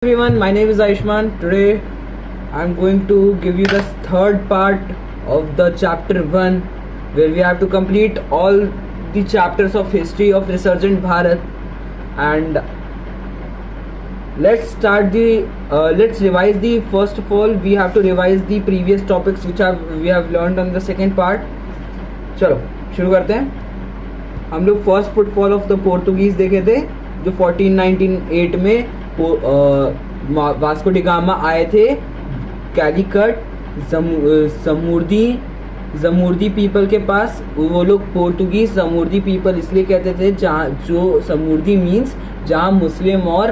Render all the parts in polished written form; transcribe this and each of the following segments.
Everyone, my name is Ayushman. Today I'm going to give you the third part of the chapter 1 where we have to complete all the chapters of history of resurgent Bharat. And let's revise the first of all we have to revise the previous topics which we have learned on the second part. चलो शुरू करते हैं. हम लोग first footfall of the Portuguese देखे थे जो 1498 में वास्को डी गामा आए थे कैलिकट जमूर्दी पीपल के पास. वो लोग पोर्तुगीज जमूर्दी पीपल इसलिए कहते थे जहाँ जो जमूर्दी मीन्स जहाँ मुस्लिम और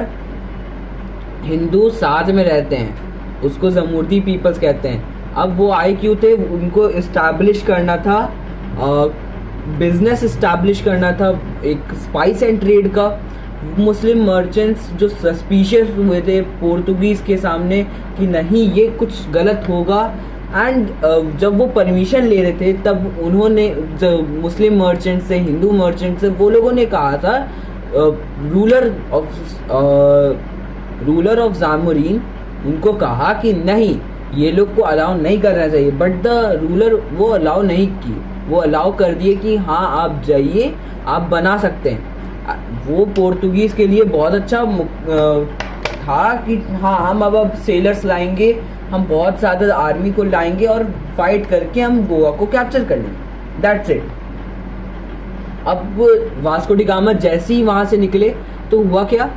हिंदू साथ में रहते हैं उसको जमूर्दी पीपल्स कहते हैं. अब वो आए क्यों थे? उनको इस्टेब्लिश करना था, बिजनेस इस्टेब्लिश करना था एक स्पाइस एंड ट्रेड का. मुस्लिम मर्चेंट्स जो सस्पिशियस हुए थे पोर्तुगीज़ के सामने कि नहीं ये कुछ गलत होगा, एंड जब वो परमिशन ले रहे थे तब उन्होंने जो मुस्लिम मर्चेंट से हिंदू मर्चेंट से वो लोगों ने कहा था रूलर ऑफ जामोरिन उनको कहा कि नहीं ये लोग को अलाउ नहीं करना चाहिए. बट द रूलर वो अलाउ नहीं की, वो अलाउ कर दिए कि हाँ आप जाइए, आप बना सकते हैं. वो पोर्तुगीज़ के लिए बहुत अच्छा था कि हाँ हम अब सेलर्स लाएंगे, हम बहुत ज़्यादा आर्मी को लाएंगे और फाइट करके हम गोवा को कैप्चर कर लेंगे. That's it. अब वास्को डी गामा जैसे ही वहाँ से निकले तो हुआ क्या?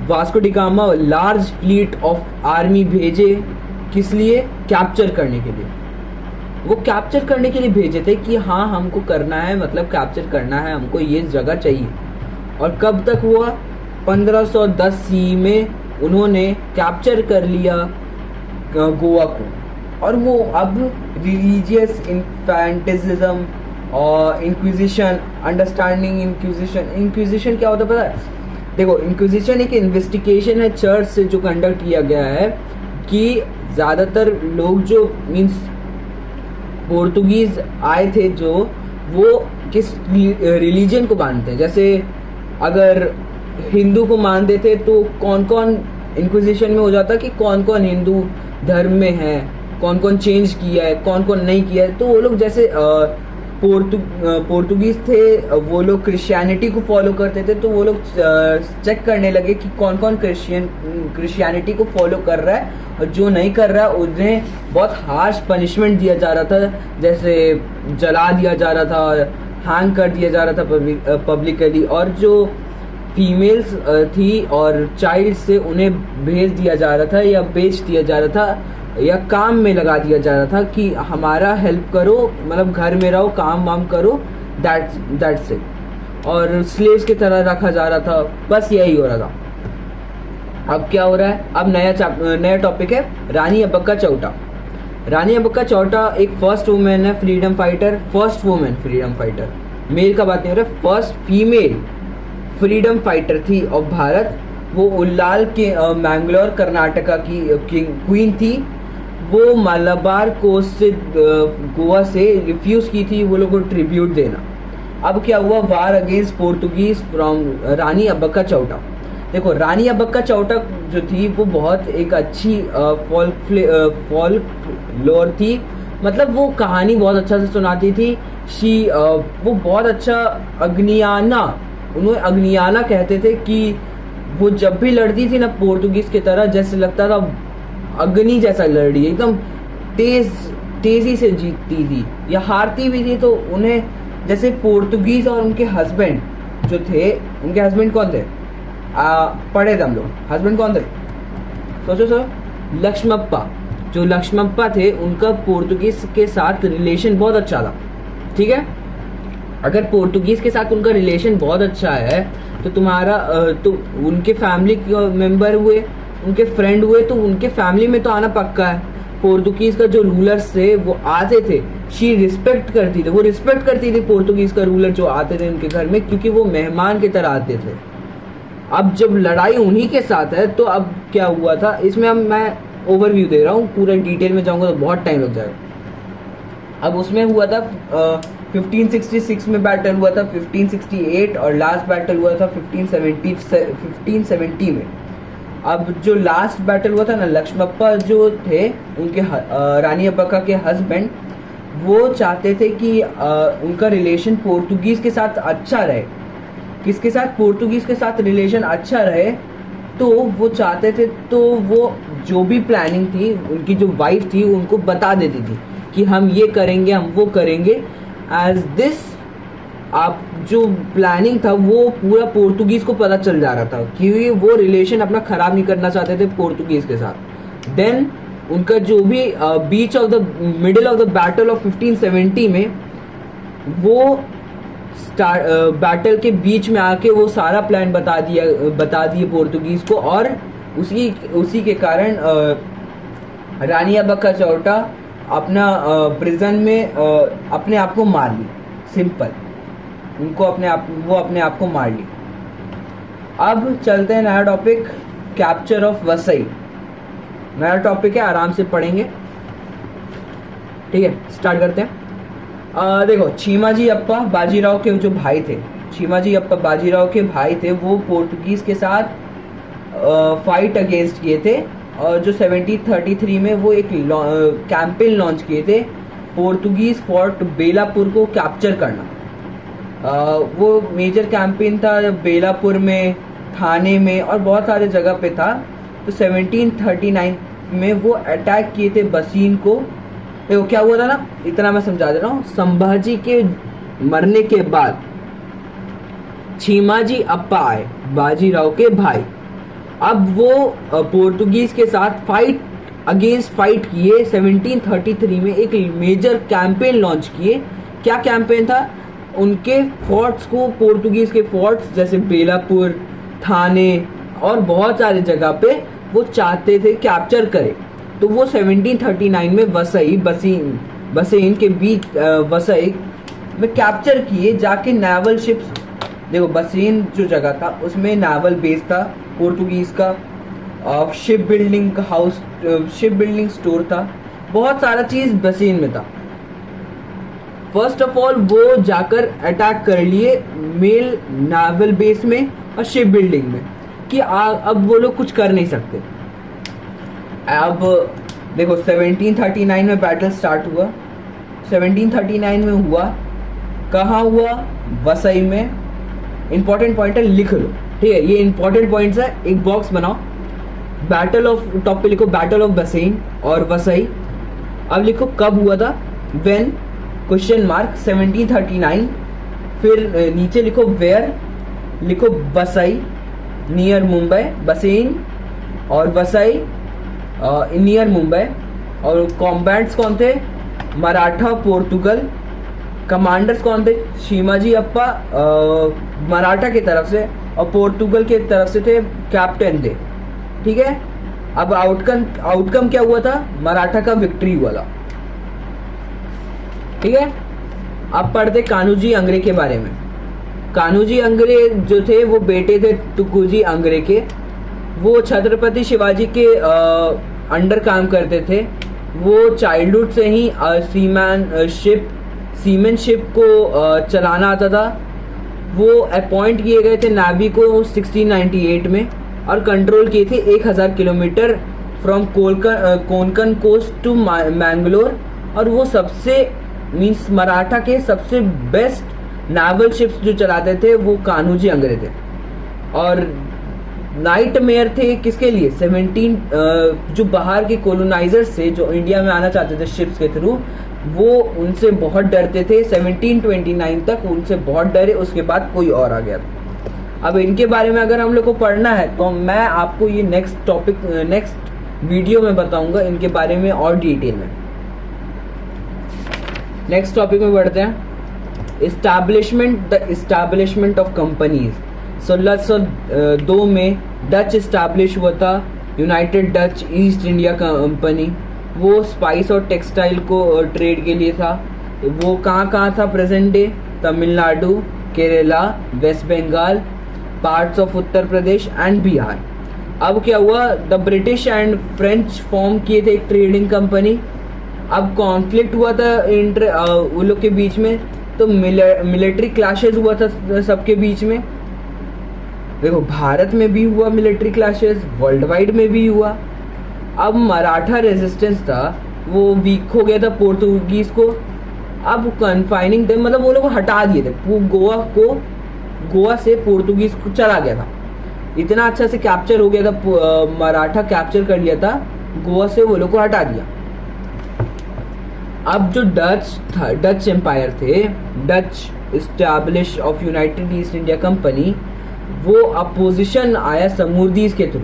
Vasco D gamma large fleet of army भेजे. किस लिए? कैप्चर करने के लिए. वो कैप्चर करने के लिए भेजे थे कि हाँ हमको करना है, मतलब कैप्चर करना है, हमको ये जगह चाहिए. और कब तक हुआ? 1510 सी में उन्होंने कैप्चर कर लिया गोवा को. और वो अब रिलीजियस इन्फेंटिसिज्म और इंक्विजिशन, अंडरस्टैंडिंग इंक्विजिशन क्या होता है पता है? देखो, इंक्विजिशन एक इन्वेस्टिगेशन है चर्च से जो कंडक्ट किया गया है कि ज़्यादातर लोग जो मीन्स पोर्तुगीज़ आए थे जो वो किस रिलीजन को मानते हैं. जैसे अगर हिंदू को मानते थे तो कौन कौन इंक्विजिशन में हो जाता कि कौन कौन हिंदू धर्म में है, कौन कौन चेंज किया है, कौन कौन नहीं किया है. तो वो लोग जैसे पोर्तुगीज़ थे वो लोग क्रिश्चियनिटी को फॉलो करते थे, तो वो लोग चेक करने लगे कि कौन कौन क्रिश्चियनिटी को फॉलो कर रहा है और जो नहीं कर रहा है उन्हें बहुत हार्श पनिशमेंट दिया जा रहा था. जैसे जला दिया जा रहा था, हैंग कर दिया जा रहा था पब्लिकली. और जो फीमेल्स थी और चाइल्ड से उन्हें भेज दिया जा रहा था या बेच दिया जा रहा था या काम में लगा दिया जा रहा था कि हमारा हेल्प करो, मतलब घर में रहो, काम वाम करो. That's it. और स्लेव्स की तरह रखा जा रहा था. बस यही हो रहा था. अब क्या हो रहा है? अब नया टॉपिक है रानी अब्बक्का चौटा. रानी अब्बक्का चौटा एक फर्स्ट वुमेन है freedom fighter. First women freedom fighter, male का बात नहीं हो रहा है, फर्स्ट फीमेल फ्रीडम फाइटर थी ऑफ भारत. वो उल्लाल के मैंगलोर कर्नाटका की क्वीन थी. वो मालाबार कोस्ट से गोवा से रिफ्यूज़ की थी वो लोग को ट्रिब्यूट देना. अब क्या हुआ? वार अगेंस्ट पोर्तुगीज फ्रॉम रानी अब्बक्का चौटा. देखो, रानी अब्बक्का चौटा जो थी वो बहुत एक अच्छी फॉल्क लोर थी, मतलब वो कहानी बहुत अच्छा से सुनाती थी. वो बहुत अच्छा अग्नियाना, उन्हें अग्नियाना कहते थे कि वो जब भी लड़ती थी ना पोर्तुगीज की तरह जैसे लगता था अग्नि जैसा लड़ रही है, एकदम तेजी से जीतती थी या हारती भी थी. तो उन्हें जैसे पोर्तुगीज और उनके हस्बैंड जो थे, उनके हस्बैंड कौन थे? पढ़े थे हम लोग. हस्बैंड कौन थे? सोचो सर. लक्ष्मप्पा. जो लक्ष्मप्पा थे उनका पोर्तुगीज के साथ रिलेशन बहुत अच्छा था. ठीक है, अगर पोर्तुगीज के साथ उनका रिलेशन बहुत अच्छा है तो तो उनके फैमिली मेंबर हुए, उनके फ्रेंड हुए, तो उनके फैमिली में तो आना पक्का है. पोर्तुगीज का जो रूलर्स थे वो आते थे, शी रिस्पेक्ट करती थी, वो रिस्पेक्ट करती थी पोर्तुगीज का रूलर जो आते थे उनके घर में, क्योंकि वो मेहमान की तरह आते थे. अब जब लड़ाई उन्हीं के साथ है तो अब क्या हुआ था इसमें, अब मैं ओवरव्यू दे रहा हूँ, पूरा डिटेल में जाऊँगा तो बहुत टाइम लग जाएगा. अब उसमें हुआ था 1566 में बैटल हुआ था, 1568 और लास्ट बैटल हुआ था 1570 में. अब जो लास्ट बैटल हुआ था ना, लक्ष्मप्पा जो थे उनके रानी अब्बक्का के हस्बैंड, वो चाहते थे कि उनका रिलेशन पोर्तुगीज़ के साथ अच्छा रहे। किसके साथ? पोर्तुगीज़ के साथ रिलेशन अच्छा रहे, तो वो चाहते थे, तो वो जो भी प्लानिंग थी उनकी जो वाइफ थी उनको बता देती थी कि हम ये करेंगे, हम वो करेंगे। एज दिस आप जो प्लानिंग था वो पूरा पोर्तुगीज़ को पता चल जा रहा था, क्योंकि वो रिलेशन अपना ख़राब नहीं करना चाहते थे पोर्तुगीज़ के साथ। देन उनका जो भी बीच of the middle of the battle of 1570 में वो बैटल के बीच में आके वो सारा प्लान बता दिए पोर्तुगीज़ को, और उसी के कारण रानी अब्बक्का चौटा अपना प्रिजन में अपने आप को मार ली। सिंपल, वो अपने आप को मार ली। अब चलते हैं नया टॉपिक, कैप्चर ऑफ वसई। नया टॉपिक है, आराम से पढ़ेंगे, ठीक है। स्टार्ट करते हैं। देखो, छीमाजी अप्पा बाजीराव के जो भाई थे, छीमाजी अप्पा बाजीराव के भाई थे, वो पोर्तुगीज़ के साथ फाइट अगेंस्ट किए थे, और जो 1733 में वो एक कैंपेन लॉन्च किए थे, पोर्तुगीज़ फोर्ट बेलापुर को कैप्चर करना। वो मेजर कैंपेन था बेलापुर में, थाने में और बहुत सारे जगह पे था। तो 1739 में वो अटैक किए थे बसीन को। देखो क्या हुआ था ना, इतना मैं समझा दे रहा हूँ। संभाजी के मरने के बाद छीमाजी अप्पा आए, बाजीराव के भाई। अब वो पोर्तुगीज के साथ फाइट किए। 1733 में एक मेजर कैंपेन लॉन्च किए। क्या कैंपेन था? उनके फोर्ट्स को, पोर्तुगीज के फोर्ट्स जैसे बेलापुर, थाने और बहुत सारे जगह पे वो चाहते थे कैप्चर करे। तो वो 1739 में बसेन के बीच वसई में कैप्चर किए जाके। नेवल शिप्स, देखो बसेन जो जगह था उसमें नेवल बेस था पोर्तुगीज का, शिप बिल्डिंग स्टोर था, बहुत सारा चीज बसेन में था। फर्स्ट ऑफ ऑल वो जाकर अटैक कर लिए मेल नेवल बेस में और शिप बिल्डिंग में, कि अब वो लोग कुछ कर नहीं सकते। अब देखो 1739 में बैटल स्टार्ट हुआ। 1739 में हुआ, कहाँ हुआ? वसई में। इंपॉर्टेंट पॉइंट है, लिख लो, ठीक है। ये इंपॉर्टेंट पॉइंट्स है, एक बॉक्स बनाओ। बैटल ऑफ, टॉप पे लिखो बैटल ऑफ बसेन और वसई। अब लिखो कब हुआ था, व्हेन, क्वेश्चन मार्क, 1739। फिर नीचे लिखो वेयर, लिखो वसई नियर मुंबई, बसेन और वसई नियर मुंबई। और कॉम्बैट्स कौन थे? मराठा पोर्तुगल। कमांडर्स कौन थे? छीमाजी अप्पा मराठा की तरफ से और पोर्तुगल की तरफ से थे, कैप्टन थे, ठीक है। अब आउटकम क्या हुआ था? मराठा का विक्ट्री हुआ था, ठीक है। अब पढ़ते कान्होजी अंग्रे के बारे में। कान्होजी अंग्रे जो थे वो बेटे थे तुकोजी अंग्रे के। वो छत्रपति शिवाजी के अंडर काम करते थे। वो चाइल्डहुड से ही सीमैनशिप को चलाना आता था। वो अपॉइंट किए गए थे नेवी को 1698 में और कंट्रोल किए थे 1000 kilometre from Konkan coast to Mangalore. और वो सबसे मीन्स मराठा के सबसे बेस्ट नेवल शिप्स जो चलाते थे वो कान्होजी अंग्रे थे। और नाइट मेयर थे किसके लिए? 17 जो बाहर के कोलोनाइजर्स थे जो इंडिया में आना चाहते थे शिप्स के थ्रू, वो उनसे बहुत डरते थे। 1729 तक उनसे बहुत डरे, उसके बाद कोई और आ गया था। अब इनके बारे में अगर हम लोग को पढ़ना है तो मैं आपको ये नेक्स्ट वीडियो में बताऊंगा इनके बारे में और डिटेल में। नेक्स्ट टॉपिक में बढ़ते हैं, द इस्टेब्लिशमेंट ऑफ कंपनीज। 1602 में डच इस्टेब्लिश हुआ था, United Dutch East India company. वो स्पाइस और टेक्सटाइल को ट्रेड के लिए था। वो कहाँ था present day? Tamil Nadu, Kerala, West Bengal, parts of Uttar Pradesh and Bihar. अब क्या हुआ? The British and French form किए थे एक ट्रेडिंग कंपनी। अब कॉन्फ्लिक्ट हुआ था उन लोग के बीच में, तो मिलिट्री क्लैशेस हुआ था सबके बीच में। देखो भारत में भी हुआ मिलिट्री क्लैशेस, वर्ल्ड वाइड में भी हुआ। अब मराठा रेजिस्टेंस था वो वीक हो गया था पोर्तुगीज को, अब कन्फाइनिंग थे, मतलब वो लोग हटा दिए थे गोवा से पोर्तुगीज को चला गया था, इतना अच्छा से कैप्चर हो गया था, मराठा कैप्चर कर लिया था, गोवा से वो लोग को हटा दिया। अब जो डच एम्पायर थे, Dutch establish of United east India company, वो अपोजिशन आया समूर्दीज के थ्रू।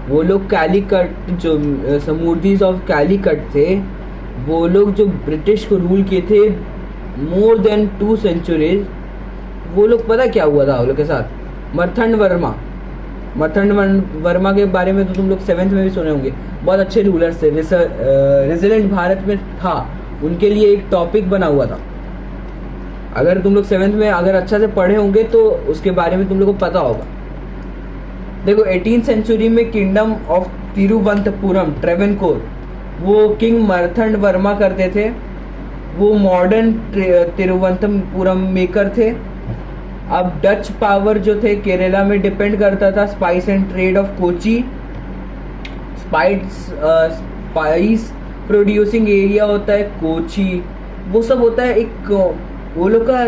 वो लोग कैलीकट, जो समूर्दीज ऑफ कैलीकट थे, वो लोग जो ब्रिटिश को रूल किए थे मोर देन 2 सेंचुरीज, वो लोग पता क्या हुआ था वो लोग के साथ, मर्थंड वर्मा के बारे में तो तुम लोग 7th में भी सुने होंगे, बहुत अच्छे रूलर्स थे, रेजिलेंट भारत में था, उनके लिए एक टॉपिक बना हुआ था। अगर तुम लोग 7th में अगर अच्छा से पढ़े होंगे तो उसके बारे में तुम लोग को पता होगा। देखो 18th सेंचुरी में किंगडम ऑफ तिरुवनंतपुरम ट्रेवेनकोर, वो किंग मर्थंड वर्मा करते थे, वो मॉडर्न तिरुवनंतपुरम मेकर थे। अब डच पावर जो थे केरला में डिपेंड करता था, spice and trade off Kochi, spice producing area होता है कोची, वो सब होता है एक, वो लोग का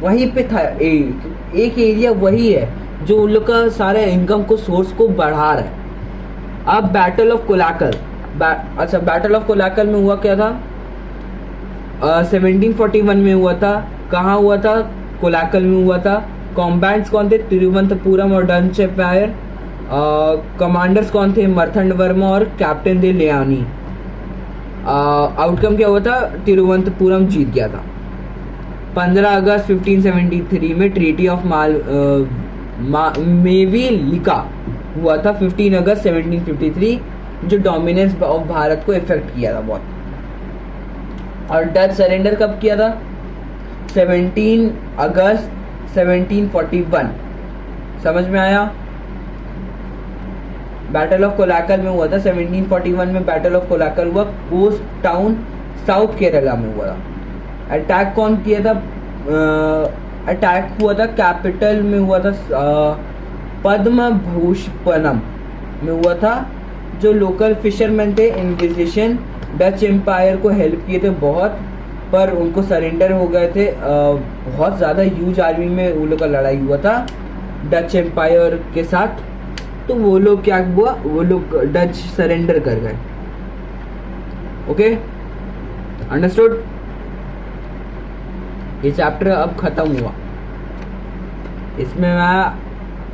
वहीं पे था, एक एरिया वही है जो उन लोग का सारे इनकम को सोर्स को बढ़ा रहा है। अब बैटल ऑफ कोलाकल, अच्छा बैटल ऑफ कोलाकल में हुआ क्या था, 1741 में हुआ था। कहाँ हुआ था, कोलाकल में हुआ था। कॉम्बैट्स कौन थे, तिरुवनंतपुरम और डच एम्पायर। कमांडर्स कौन थे, मर्थंड वर्मा और कैप्टन दे लियानी। आउटकम क्या हुआ था, तिरुवनंतपुरम जीत गया था। 15 अगस्त 1573 में ट्रीटी ऑफ मेविलिका हुआ था, 15 अगस्त 1753, जो डोमिनेंस ऑफ भारत को इफेक्ट किया था बहुत। और डच सरेंडर कब किया था, 17 अगस्त 1741, समझ में आया। बैटल ऑफ कोलाकल में हुआ था 1741 में, बैटल ऑफ कोलाकल हुआ, कोस्ट टाउन साउथ केरला में हुआ था। अटैक कौन किया था, अटैक हुआ था कैपिटल में हुआ था, पद्म भूषणम में हुआ था। जो लोकल फिशरमैन थे, इन्क्विजिशन डच एम्पायर को हेल्प किए थे बहुत, पर उनको सरेंडर हो गए थे। बहुत ज़्यादा ह्यूज आर्मी में उन लोग का लड़ाई हुआ था डच एम्पायर के साथ, तो वो लोग क्या हुआ, वो लोग डच सरेंडर कर गए। Okay, understood. ये चैप्टर अब खत्म हुआ, इसमें मैं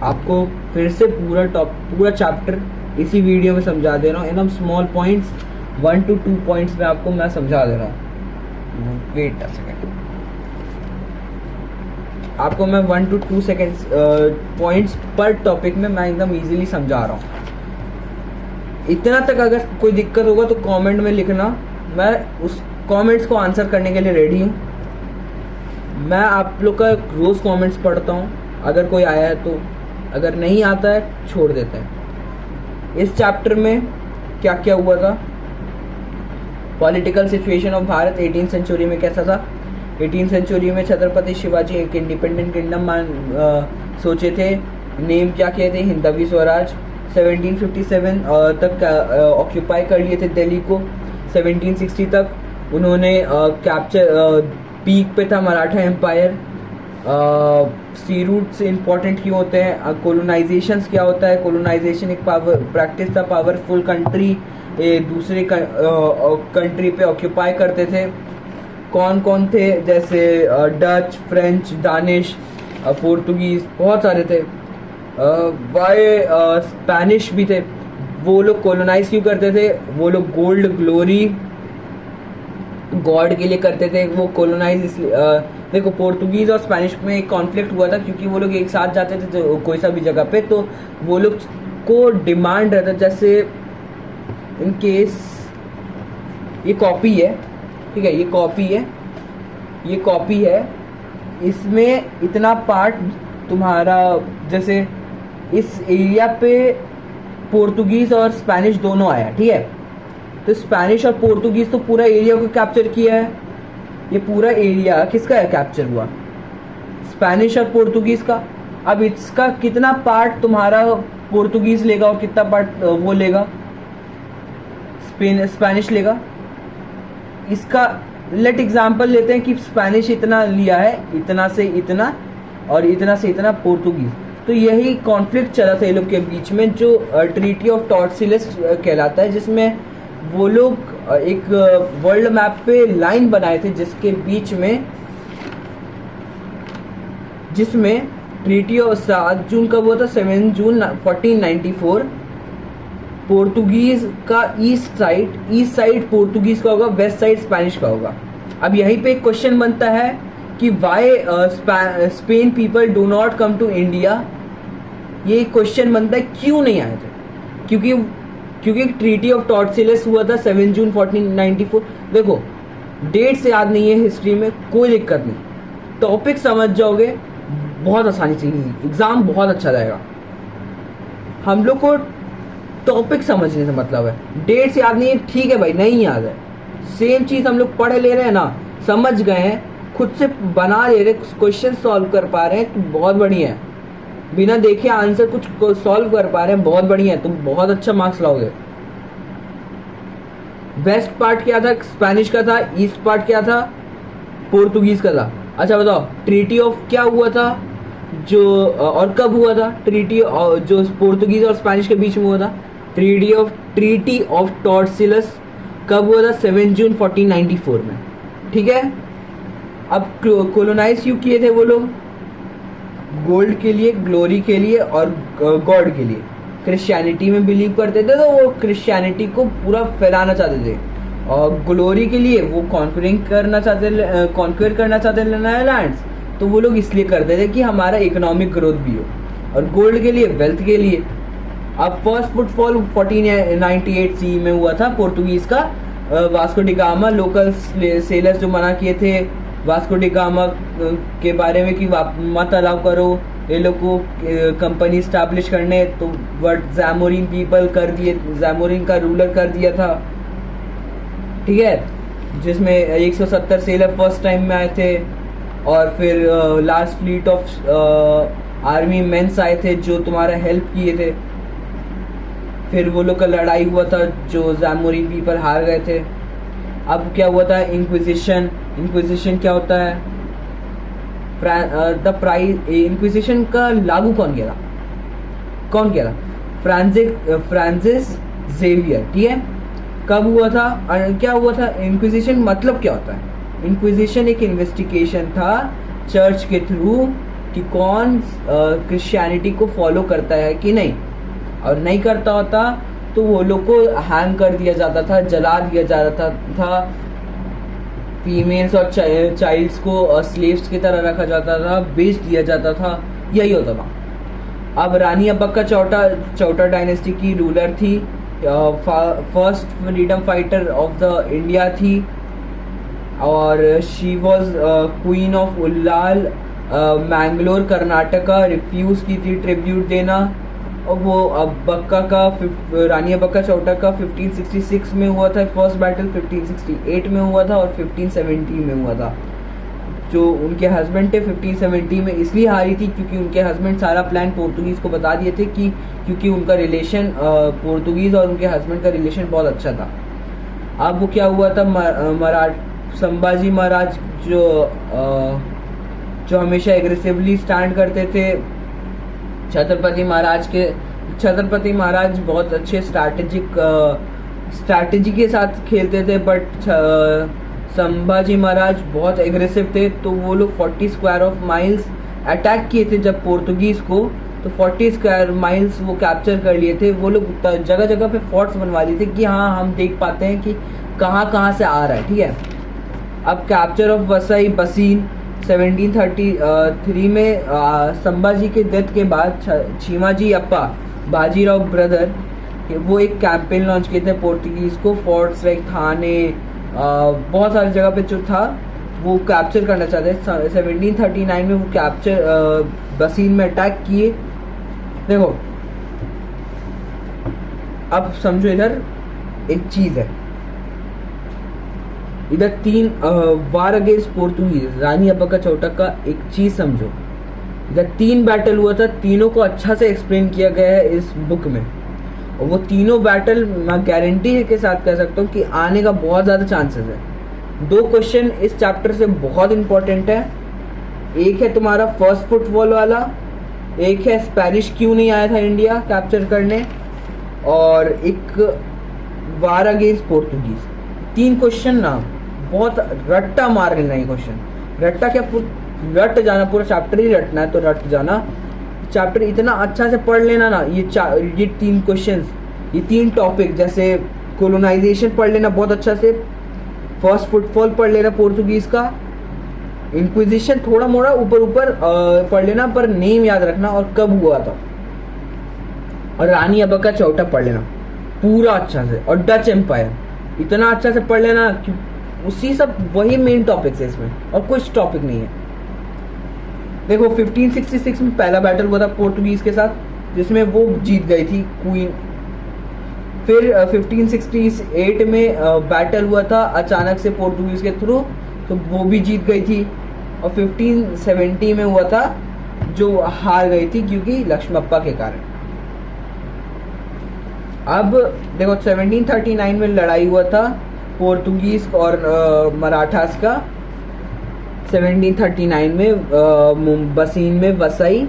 आपको फिर से पूरा चैप्टर इसी वीडियो में समझा दे रहा हूँ, एकदम स्मॉल पॉइंट्स, 1 to 2 पॉइंट्स में आपको मैं समझा दे रहा हूँ। वेट अ सेकेंड, आपको मैं 1 to 2 सेकेंड्स पॉइंट्स पर टॉपिक में मैं एकदम इजीली समझा रहा हूँ। इतना तक अगर कोई दिक्कत होगा तो कमेंट में लिखना, मैं उस कमेंट्स को आंसर करने के लिए रेडी हूँ। मैं आप लोग का रोज़ कमेंट्स पढ़ता हूँ, अगर कोई आया है तो, अगर नहीं आता है छोड़ देते हैं। इस चैप्टर में क्या क्या हुआ था, political situation of Bharat 18th century में कैसा था। 18th सेंचुरी में छत्रपति शिवाजी एक इंडिपेंडेंट किंगडम सोचे थे, नेम क्या किए थे, हिंदवी स्वराज। 1757 तक ऑक्यूपाई कर लिए थे दिल्ली को। 1760 तक उन्होंने कैप्चर, पीक पे था Maratha empire. Sea routes important क्यों होते हैं, कोलोनाइजेशंस क्या होता है, कोलोनाइजेशन एक प्रैक्टिस था, पावरफुल कंट्री दूसरे कंट्री पे ऑक्यूपाई करते थे। कौन कौन थे, जैसे डच, फ्रेंच, दानिश, पोर्तुगीज, बहुत सारे थे। स्पेनिश भी थे। वो लोग कोलोनाइज क्यों करते थे, वो लोग गोल्ड ग्लोरी गॉड के लिए करते थे वो कोलोनाइज। इसलिए देखो पोर्तुगीज और स्पेनिश में एक कॉन्फ्लिक्ट हुआ था, क्योंकि वो लोग एक साथ जाते थे तो कोई सा भी जगह पे, तो वो लोग को डिमांड रहता, जैसे इन केस ये कॉपी है, ठीक है, ये कॉपी है, इसमें इतना पार्ट तुम्हारा, जैसे इस एरिया पे पोर्तुगीज और स्पेनिश दोनों आया, ठीक है, तो स्पेनिश और पोर्तुगीज तो पूरा एरिया को कैप्चर किया है। ये पूरा एरिया किसका है, कैप्चर हुआ, स्पेनिश और पोर्तुगीज का। अब इसका कितना पार्ट तुम्हारा पोर्तुगीज लेगा और कितना पार्ट वो लेगा स्पेनिश लेगा। इसका लेट एग्जांपल लेते हैं कि स्पेनिश इतना लिया है, इतना से इतना और इतना से इतना पोर्तुगीज। तो यही कॉन्फ्लिक्ट चला था ये लोग के बीच में, जो ट्रीटी ऑफ टॉर्सिलस कहलाता है, जिसमें वो लोग एक वर्ल्ड मैप पे लाइन बनाए थे जिसके बीच में, जिसमें ट्रीटी ऑफ 7 जून कब हुआ था, 7 जून 1494। पोर्तुगीज का ईस्ट साइड पोर्तुगीज का होगा, वेस्ट साइड स्पेनिश का होगा। अब यहीं पे एक क्वेश्चन बनता है कि why Spain people do not come to India. ये क्वेश्चन बनता है क्यों नहीं आए थे, क्योंकि ट्रीटी ऑफ टॉर्सिलस हुआ था 7 जून 1494। देखो डेट से याद नहीं है हिस्ट्री में, कोई दिक्कत नहीं, टॉपिक समझ जाओगे बहुत आसानी से, एग्जाम बहुत अच्छा जाएगा। हम लोग को टॉपिक समझने से मतलब है, डेट से याद नहीं है ठीक है भाई, नहीं याद है, सेम चीज हम लोग पढ़ ले रहे हैं ना, समझ गए हैं, खुद से बना ले रहे, क्वेश्चन सॉल्व कर पा रहे हैं, तो बहुत बढ़िया है। बिना देखे आंसर कुछ सॉल्व कर पा रहे हैं, बहुत बढ़िया है, तुम बहुत अच्छा मार्क्स लाओगे। वेस्ट पार्ट क्या था, स्पेनिश का था, ईस्ट पार्ट क्या था, पोर्तुगीज का था। अच्छा बताओ ट्रीटी ऑफ क्या हुआ था जो और कब हुआ था, ट्रीटी जो पोर्तुगीज और स्पेनिश के बीच में हुआ था, ट्रीटी ऑफ टॉर्सिलस कब हुआ था, 7 जून 1494 में, ठीक है। अब कोलोनाइज क्यों किए थे वो लोग, गोल्ड के लिए, ग्लोरी के लिए और गॉड के लिए। क्रिश्चियनिटी में बिलीव करते थे तो वो क्रिश्चियनिटी को पूरा फैलाना चाहते थे, और ग्लोरी के लिए वो कॉन्क्वेर करना चाहते नए लैंड्स, तो वो लोग इसलिए करते थे कि हमारा इकोनॉमिक ग्रोथ भी हो, और गोल्ड के लिए, वेल्थ के लिए। अब फर्स्ट फुटफॉल 1498 सी में हुआ था पोर्तुगीज का, Vasco D gamma, local sellers जो मना किए थे वास्को डी गामा के बारे में कि मत अलाउ करो ये लोग को कंपनी स्टैब्लिश करने, तो बट जैमोरिन पीपल कर दिए, जैमोरिन का रूलर कर दिया था, ठीक है, जिसमें 170 सेलर फर्स्ट टाइम में आए थे, और फिर last fleet of army mens आए थे जो तुम्हारा हेल्प किए थे। फिर वो लोग का लड़ाई हुआ था जो जैमोरिन पीपल हार गए थे। अब क्या हुआ था, इंक्विजिशन क्या होता है, द प्राइज, इंक्विजिशन का लागू कौन किया था, फ्रांसिस जेवियर, ठीक है। कब हुआ था, क्या हुआ था, इंक्विजिशन मतलब क्या होता है, इंक्विजिशन एक इन्वेस्टिगेशन था चर्च के थ्रू कि कौन क्रिश्चियनिटी को फॉलो करता है कि नहीं, और नहीं करता होता तो वो लोग को हैंग कर दिया जाता था, जला दिया जाता था, फीमेल्स और चाइल्ड्स को स्लेव्स की तरह रखा जाता था, बेच दिया जाता था, यही होता था। अब रानी अब्बक्का चौटा डायनेस्टी की रूलर थी, first freedom fighter of the India थी, और she was queen of Ullal, Mangalore Karnataka, refuse की थी ट्रिब्यूट देना। और वो रानी अब्बक्का चौटा का 1566 में हुआ था फर्स्ट बैटल, 1568 में हुआ था, और 1570 में हुआ था। जो उनके हस्बैंड थे 1570 में इसलिए हारी थी क्योंकि उनके हस्बैंड सारा प्लान पोर्तुगीज़ को बता दिए थे, कि क्योंकि उनका रिलेशन पोर्तुगीज़ और उनके हस्बैंड का रिलेशन बहुत अच्छा था। अब वो क्या हुआ था, संभाजी महाराज जो हमेशा एग्रेसिवली स्टैंड करते थे, छत्रपति महाराज बहुत अच्छे स्ट्रैटेजी के साथ खेलते थे, बट संभाजी महाराज बहुत एग्रेसिव थे, तो वो लोग 40 स्क्वायर ऑफ माइल्स अटैक किए थे जब पोर्तुगीज को, तो 40 स्क्वायर माइल्स वो कैप्चर कर लिए थे। वो लोग जगह जगह पे फोर्ट्स बनवा लिए थे कि हाँ हम देख पाते हैं कि कहाँ से आ रहा है, ठीक है। अब कैप्चर ऑफ वसई बसीन 1733 में संभाजी के डेथ के बाद छिमाजी अप्पा बाजीराव ब्रदर वो एक कैंपेन लॉन्च किए थे पोर्तुगीज को, फोर्ट्स लाइक थाने बहुत सारी जगह पे जो था वो कैप्चर करना चाहते थे। 1739 में वो कैप्चर बसीन में अटैक किए। देखो अब समझो, इधर एक चीज है, इधर 3 वार अगेंस्ट पोर्तुगीज, रानी अब्बक्का चौटा का एक चीज समझो, इधर 3 बैटल हुआ था, तीनों को अच्छा से एक्सप्लेन किया गया है इस बुक में। और वो तीनों बैटल मैं गारंटी के साथ कह सकता हूँ कि आने का बहुत ज़्यादा चांसेस है। 2 क्वेश्चन इस चैप्टर से बहुत इंपॉर्टेंट है। एक है तुम्हारा फर्स्ट फुटबॉल वाला, एक है स्पेनिश क्यों नहीं आया था इंडिया कैप्चर करने, और एक वार अगेंस्ट पोर्तुगीज। 3 क्वेश्चन ना बहुत रट्टा मार लेना ये क्वेश्चन। रट्टा क्या, रट जाना, पूरा चैप्टर ही रटना है तो रट जाना। चैप्टर इतना अच्छा से पढ़ लेना ना, ये 3 क्वेश्चंस, ये 3 टॉपिक, जैसे कोलोनाइजेशन पढ़ लेना बहुत अच्छा से, फर्स्ट फुटफॉल पढ़ लेना पोर्तुगीज का, इंक्विजिशन थोड़ा मोड़ा ऊपर ऊपर पढ़ लेना, पर नेम याद रखना और कब हुआ था, और रानी अब्बा का चौथा पढ़ लेना पूरा अच्छा से, और डच एम्पायर इतना अच्छा से पढ़ लेना कि उसी सब वही मेन टॉपिक्स है इसमें, और कुछ टॉपिक नहीं है। देखो 1566 में पहला बैटल हुआ था पोर्तुगीज के साथ, जिसमें वो जीत गई थी क्वीन। फिर 1568 में बैटल हुआ था अचानक से पोर्तुगीज के थ्रू, तो वो भी जीत गई थी। और 1570 में हुआ था जो हार गई थी क्योंकि लक्ष्मप्पा के कारण। अब देखो 1739 में लड़ाई हुआ था पोर्तुगीज और मराठास का। 1739 में बसीन में वसई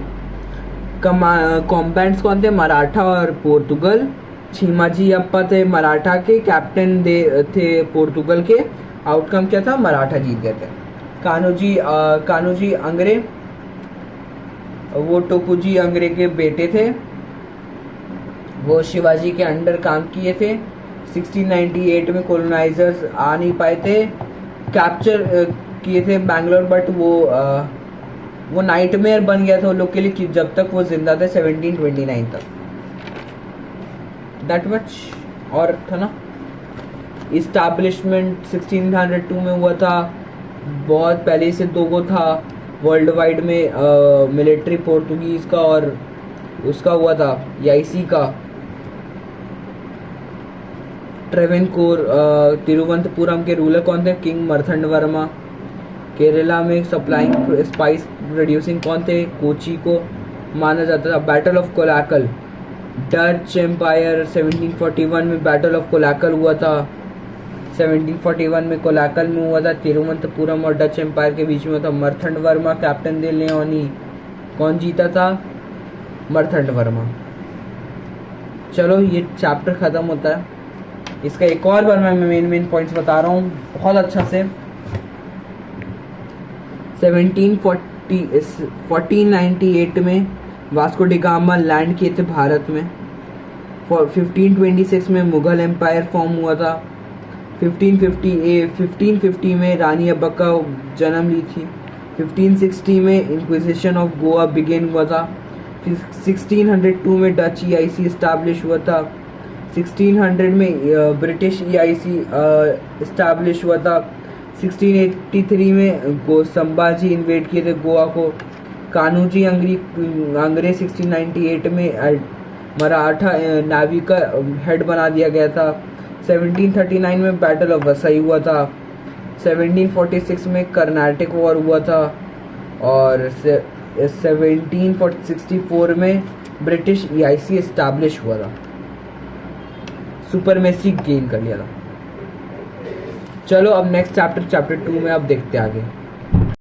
कॉम्बैट्स कौन थे, मराठा और पोर्तुगल। छिमाजी अप्पा थे मराठा के, कैप्टन थे पोर्तुगल के। आउटकम क्या था, मराठा जीत गए थे। कान्होजी अंग्रे, वो टोकुजी अंग्रे के बेटे थे, वो शिवाजी के अंडर काम किए थे। 1698 में कॉलोनाइजर्स आ नहीं पाए थे, कैप्चर किए थे बैंगलोर, बट वो नाइटमेयर बन गया था उन लोग के लिए कि जब तक वो जिंदा थे 1729 तक। दैट मच और था ना। इस्टेब्लिशमेंट 1602 में हुआ था, बहुत पहले से 2 गो था वर्ल्ड वाइड में, मिलिट्री पोर्तुगीज का और उसका हुआ था याइसी का। ट्रेवेनकोर, तिरुवनंतपुरम के रूलर कौन थे, किंग मर्थंड वर्मा। केरला में सप्लाइंग स्पाइस प्रोड्यूसिंग कौन थे, कोची को माना जाता था। बैटल ऑफ कोलाकल, डच एम्पायर 1741 में बैटल ऑफ कोलाकल हुआ था। 1741 में कोलाकल में हुआ था, तिरुवनंतपुरम और डच एम्पायर के बीच में था। मर्थंड वर्मा कैप्टन दे लेओनी, कौन जीता था, मर्थंड वर्मा। चलो ये चैप्टर खत्म होता है। इसका एक और बार मैं मेन पॉइंट्स बता रहा हूँ बहुत अच्छा से। 1498 में वास्को डी गामा लैंड किए थे भारत में। 1526 में मुगल एम्पायर फॉर्म हुआ था। 1550 में रानी अब्बा का जन्म ली थी। 1560 में इंक्विजिशन ऑफ गोवा बिगिन हुआ था। 1602 में डच EIC इस्टेब्लिश हुआ था। 1600 में ब्रिटिश EIC इस्टेब्लिश हुआ था। 1683 में संभाजी इन्वेड किए थे गोवा को। कान्होजी अंग्रे 1698 में मराठा नावी का हेड बना दिया गया था। 1739 में बैटल ऑफ वसई हुआ था। 1746 में कर्नाटक वॉर हुआ था। और 1764 में ब्रिटिश EIC इस्टेब्लिश हुआ था, सुपरमेसी गेन कर लिया था। चलो अब नेक्स्ट चैप्टर 2 में अब देखते आगे।